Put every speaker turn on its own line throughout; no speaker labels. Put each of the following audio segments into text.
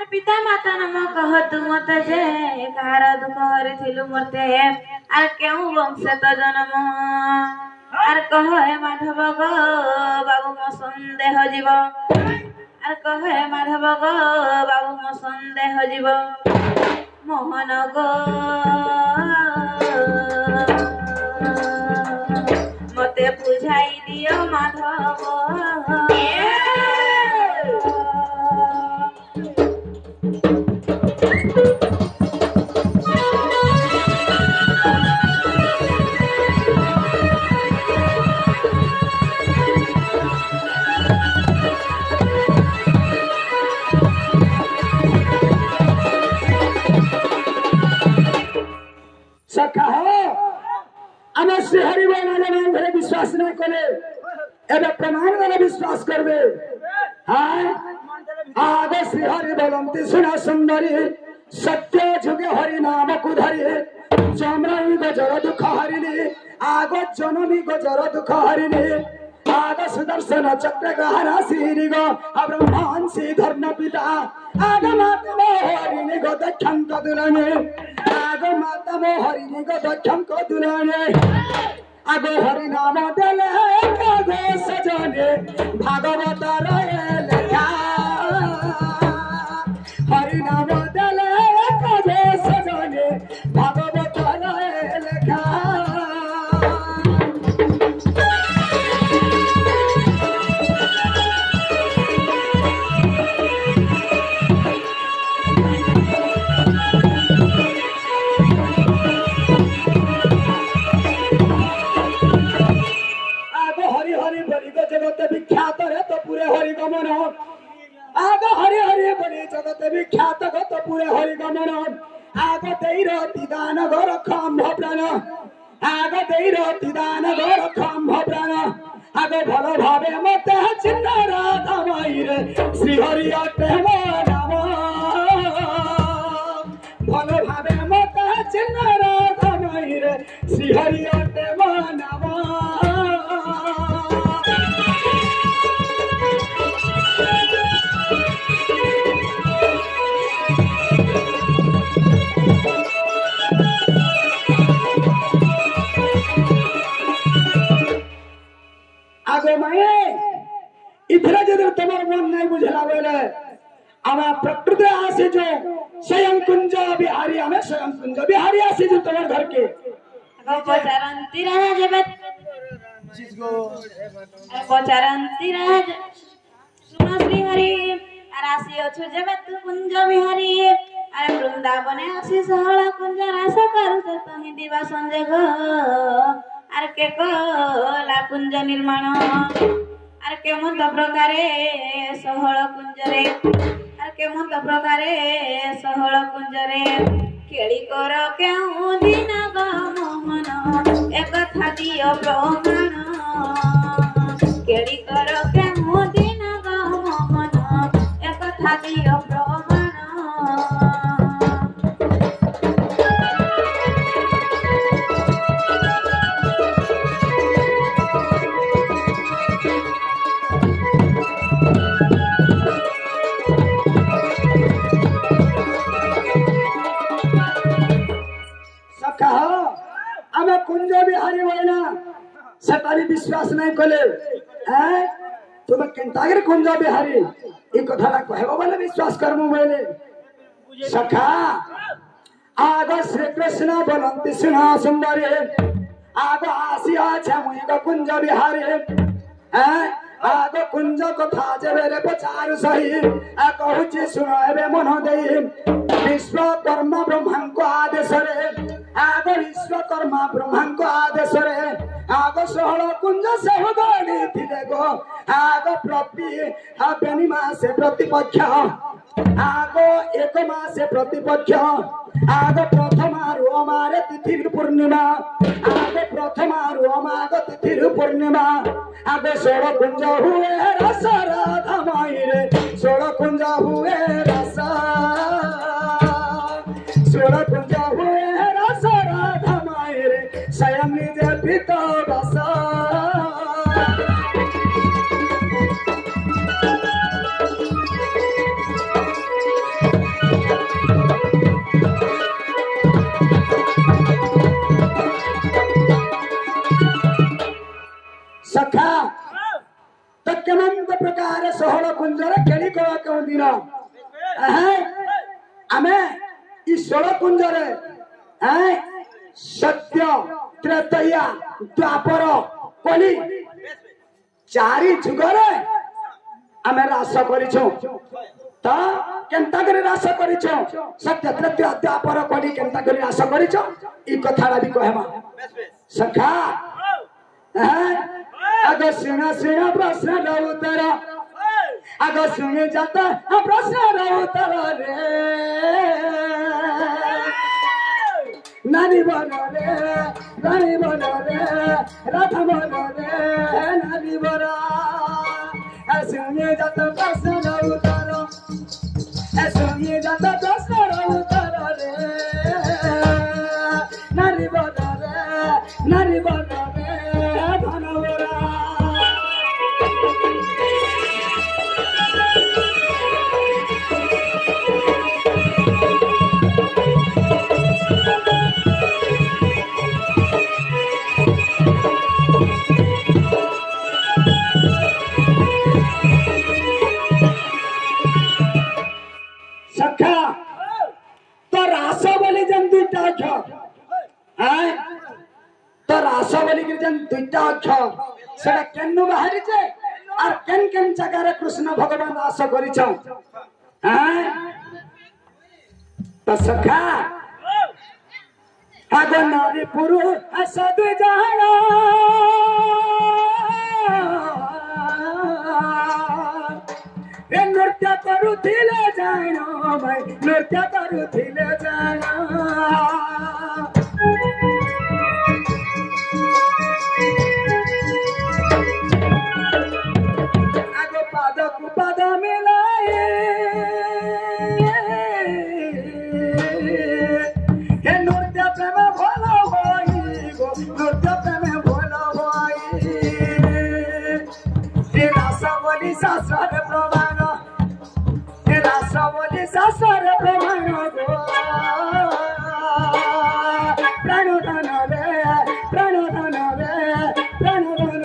are पिता माता नम कह तू मत जे कार दुख हरिथिलु मते आर केउ वंश तो जन्म आर कह हे माधव गो बाबू मो संदेह जीव आर कह हे माधव गो बाबू मो संदेह जीव मोहन गो मते बुझाई दियो माधव
श्रीहरि बोले विश्वास नहीं करे एवं प्रमाण वाला विश्वास करबे हाय आगे श्रीहरि बोलंती सुना सुंदरी सत्य जुगे हरि नाम को धरी चमराई गजर दुख हरिणी आगो जननी गजर दुख हरिणी आग सुदर्शन चक्र गहरा श्री गो ब्रह्मांड श्री धर्म पिता आग माता मोहरिणी गो दक्षम को दुलाने आग माता मोहरिणी गो दक्षम को दुलाने आगो हरि नाम देले गो सजने भागवत रहे लेखा हरि नाम देले गो सजने भागवत रहे लेखा विख्यात है तो पूरे हरि गमन आग हरि हरि बड़े जगत विख्यात हो तो पूरे हरि गमन आग देर तिदान घर खम्भ प्राण आग देर तिदान घर खम्भ प्राण आग भल भावे मत चिन्ह राधा माईरे श्रीहरि अटे मो नाम भल भावे मत चिन्ह राधा माईरे श्रीहरि अटे मो नाम आगे माये इधर जब तुम्हार मन नहीं बुझला बेले हमें प्रकृति आसे जो स्वयं कुंज बिहारी हमें स्वयं कुंज बिहारी आसे जो तुम्हार घर के
पचारंती रहे जब पचारंती रहे सुनो श्री हरि राशि अछु जब तू कुंज बिहारी अरे वृंदावने आसी सहला कुंज रास करू तो ही दिवा संजोग आर के कला कुंज निर्माण आर के मत प्रकारे सहल कुंजरे आर के मत प्रकारे सहल कुंजरे केली कर केउ दिन ग मोहन एक कथा दियो प्रमाण केली कर केउ दिन ग मोहन एक कथा दियो प्रमाण
कुंज बिहारी बोलना सतारी विश्वास नहीं कले हैं तुम केंतागर कुंज बिहारी ई कथा कहबो बोले विश्वास करमु बोले सखा आग श्री कृष्ण बोलंती सुना सुंदरी आग आसिया छमुई कुंज बिहारी हैं आग कुंज कथा जेबे पचार सही आ कहूची सुनाबे मन देई विश्वकर्मा ब्रह्मा को आदेश रे आग विश्वकर्मा ब्रह्मा को आदेश रे आग सहल कुंज से गणी थिले गो आग प्रति बेनी मासे प्रतिपक्ष आग एक मासे प्रतिपक्ष आग प्रथमारु अमारे तिथि पूर्णिमा आग प्रथमारु अमाग तिथि पूर्णिमा आग सोल कुंज हुए रस राधा माईरे सोल कुंज हुए रस सोल कुंज हुए रस राधा माईरे स्वयं निजे पिता रस केउ दिन आमे ईश्वर कुंजरे सत्य त्रेतया द्वापर कली चारि जुगरे आमे रास करिछो तो केंता करे रास करिछो सत्य त्रेतया द्वापर कली केंता करे रास करिछो ई कथारा भी कहबा सखा अगर सुना सुना प्रश्न उत्तर अगर सुने जाता प्रश्न उत्तर रे नानी बनो रे रानी बनो रे रथ बनो रे नानी बनो सुने जाता प्रश्न उत्तर सुने जाता प्रश्न उत्तर रे नानी बनो रे धनवरा सखा तो रास बोली जन दुईटा अक्षर तो रास बोली जन दुईटा अक्षर सेटा केन्नु बाहरी छे और केन केन जगह रे कृष्ण भगवान रास करिछ तो सखा आगो नारी पुरुष सदु जाना नृत्य करुथिले जानो भाई नृत्य करुथिले जानो आगो पाद को पाद मिलाए हे नृत्य प्रेम भोला होई गो नृत्य प्रेम भोला होई हे रासा बोली शास्त्र प्रमाण रासावली शास्त्र प्रमाण गो प्राणधन रे प्राणधन रे प्राणधन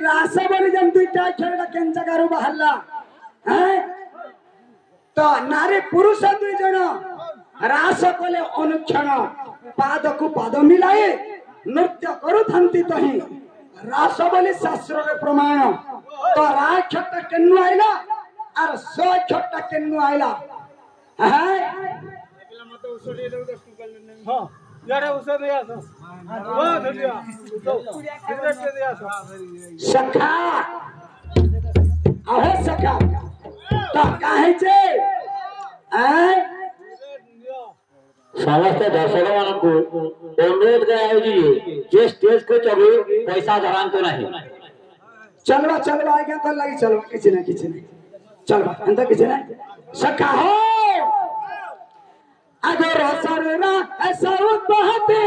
रासबली जन दुईटा अक्षर केन जगारु बाहरला तो नारी पुरुष दुई जन रास कले अनुक्षण पाद को पाद मिलाए नृत्य करुथंती तही रासबली शास्त्र रे प्रमाण तो राक्षट केन्नु आइला और सो छट केन्नु आइला
मत उसरी ले हां यारे उसे दे आसो हां धरिया सिगरेट दे आसो
सखा अहे सखा तो काहे जे
समस्त दर्शक मानकु अनुरोध कराउजी जे स्टेज को चढ़ी पैसा धरांतो नहीं
चलवा आगे तो लगी चलो किछि नहीं चलवा अंत किछि नहीं सखा हो अगर सरना ऐसा बहते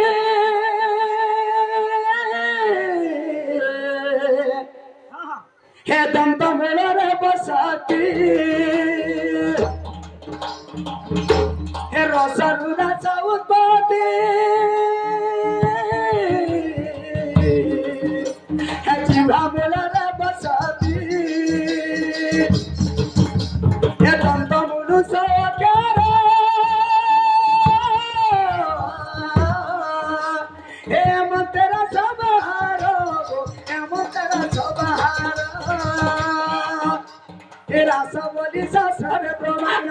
हे दंत मेला रे बसाती हे रसरुना चाउत बहते हे जीवा मेला रे बसाती हे दंत मुनु सो रासबली शास्त्र प्रमाण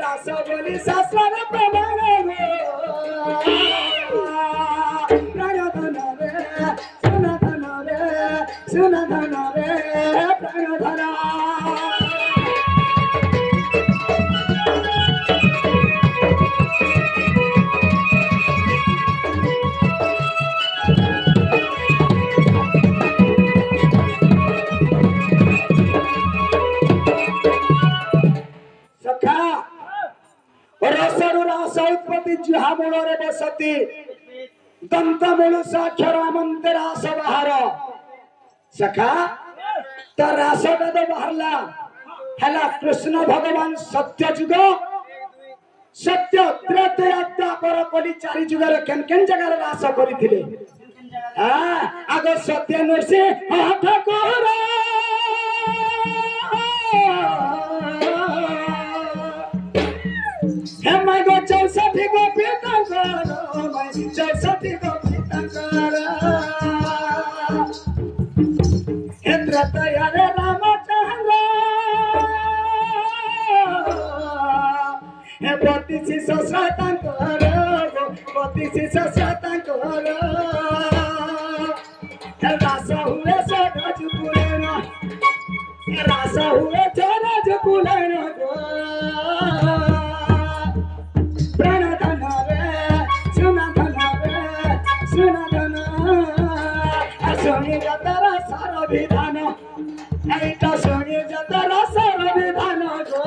रासबली शास्त्र प्रमाण प्राणधन रे सुनधन रे प्राणधन उत्पत्ति जुहा मूल बसती दंत मूल साक्षर मंत्र रास बाहर सखा तो रासटा तो बाहरला है कृष्ण भगवान सत्य जुग सत्य त्रेतया द्वापर कली चारि जुगर केन केन जगह रास करिथिले आग सत्य Narasimha Thakur hey my go 64 Gopi तंकर my 64 गोपी तंकर हे त्रेतया रे रामचंद्र हे 32 सहस्रातंकर 32 सहस्रातंकर हे रास हुए सदा जुकुलेना हे रास हुए सदा जुकुलेना प्राण धन रे सुना धन सुनी जतरा सार विधान ऐटा सुनी जतरा सार विधान गो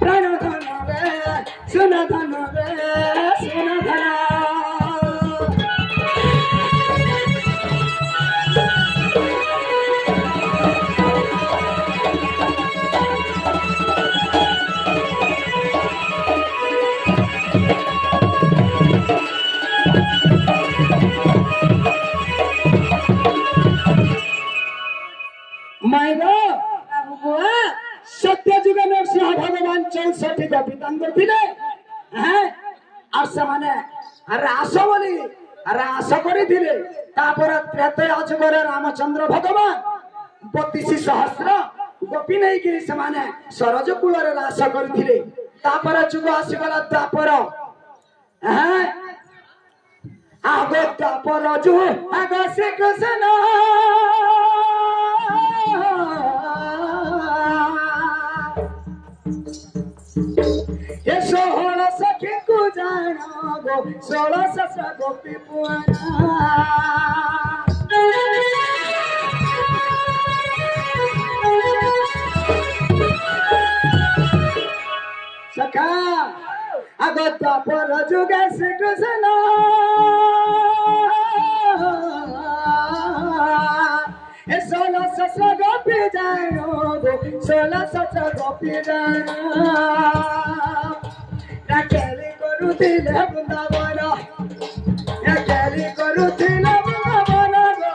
प्राण धन रे सुना धन सत्य जुग नरसिंह भगवान 64 गोपी तंकर थिले और समाने रास बोली रास करी थिले तापर त्रेतया जुगरे रामचंद्र भगवान 32 सहस्र गोपी नहीं कि समाने सरज कूल रे रास करी थिले तापर जुग आसीगला तापर आगो तापर जु आगो श्री कृष्ण ये 16 सखी को जाना गो 16 ससुर गोपी पुआना सखा आगो तापर जुग श्री कृष्ण ये 16 ससुर गोपी जानो गो 16 ससुर गोपी जानो केली करुथिले वृंदावन केली करुथिले वृंदावन गो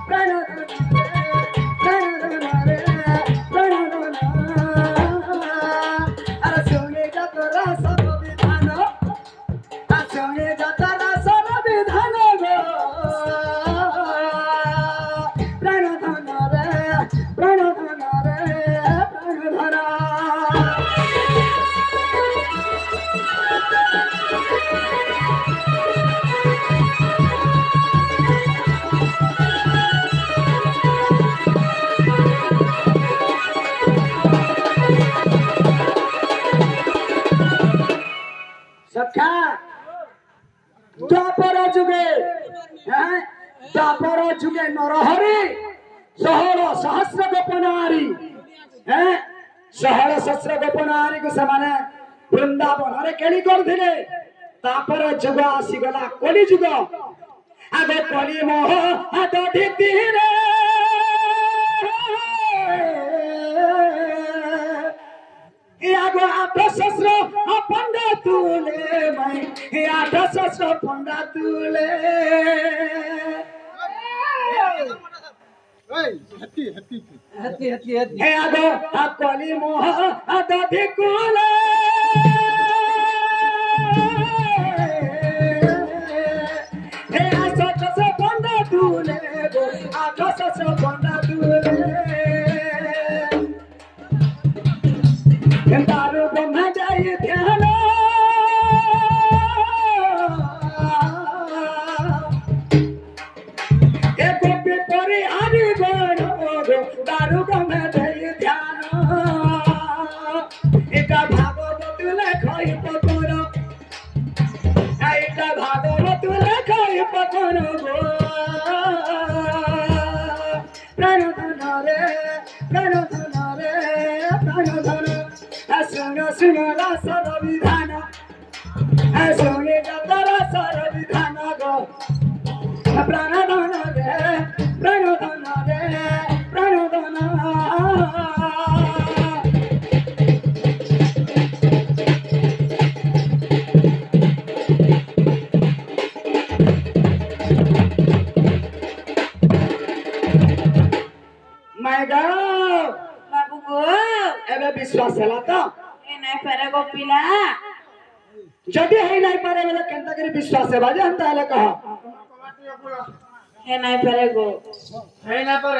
प्राण रे अरे सुने जतरा सब विधान सुने जतरा सब विधान गो प्राण धन रे प्राण धन सखा द्वापर जुगे नरहरि 16 सहस्र गोपनारी 16 सहस्र गोपनारी को समाने वृंदावन रे केली करथिले तापर जुग आसीगला कली जुग आगे कली मोह हाथ धितीरे आगो 8 सहस्र पंडा तुले मैं 8 सहस्र पंडा तुले हे आगो कली मोह हाथ धिकुले हे 8 सहस्र पंडा तुले गो 8 सहस्र पंडा तुले दारू ब्रह्म जाय ध्यान एक गोपी परी हरि बन दारू ब्रह्म जाय ध्यान एटा भागवत लेखई पकर एटा भागवत लेखई पकर गो प्राण धन रे प्राण धन रे प्राण धन सुन सुन रास विधान को प्राणदान रे प्राणदान रे प्राणदान मैं गाओ
बाबू गो
एबे विश्वास हैला तो
ए नहीं फेरे गो पिला
जदि है नहीं पारे वाला केनता करी विश्वास है बाजे हंता हैला कहा
हे नहीं फेरे गो
है ना पर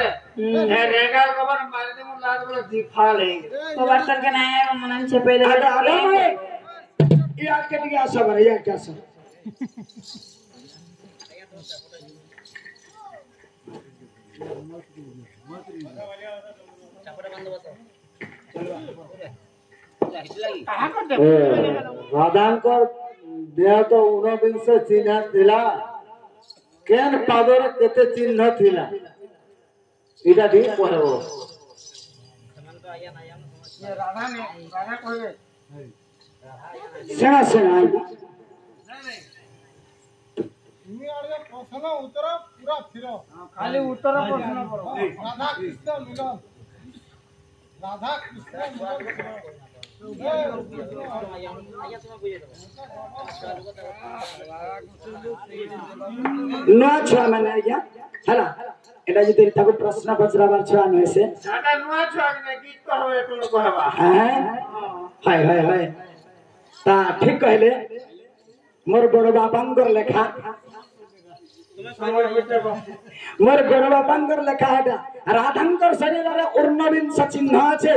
है रेगा कबर मारे दे मुला बोले दिखा लेंगे
तो बर्तन के नहीं है मनन छपे दे
आधा आधा में ये आज के लिए सब है ये क्या सब
राधांकर देह तो 19 चिन्ह थिला केन पादर केते चिन्ह थिला इटा दी कहबो
ये राधा कहबे
सेना सेना
তুমি আগে প্রশ্ন উত্তর পুরা ফিরো খালি উত্তর প্রশ্ন করো রাধা কৃষ্ণ মিলন রাধা কৃষ্ণ
नुआ छुआ माने आज्ञा हला एटा जे तेरी ताको प्रश्न पचराबार छुआ नय से
সাটা নুয়া ছড়নে গীত কহবে কোন কহবা
हैं हाय हाय हाय ता ठीक कहले मोर बड़ बापांगर लेखा मोर बड़ बापांगर लेखा है राधांकर शरीर रे 19 चिन्ह আছে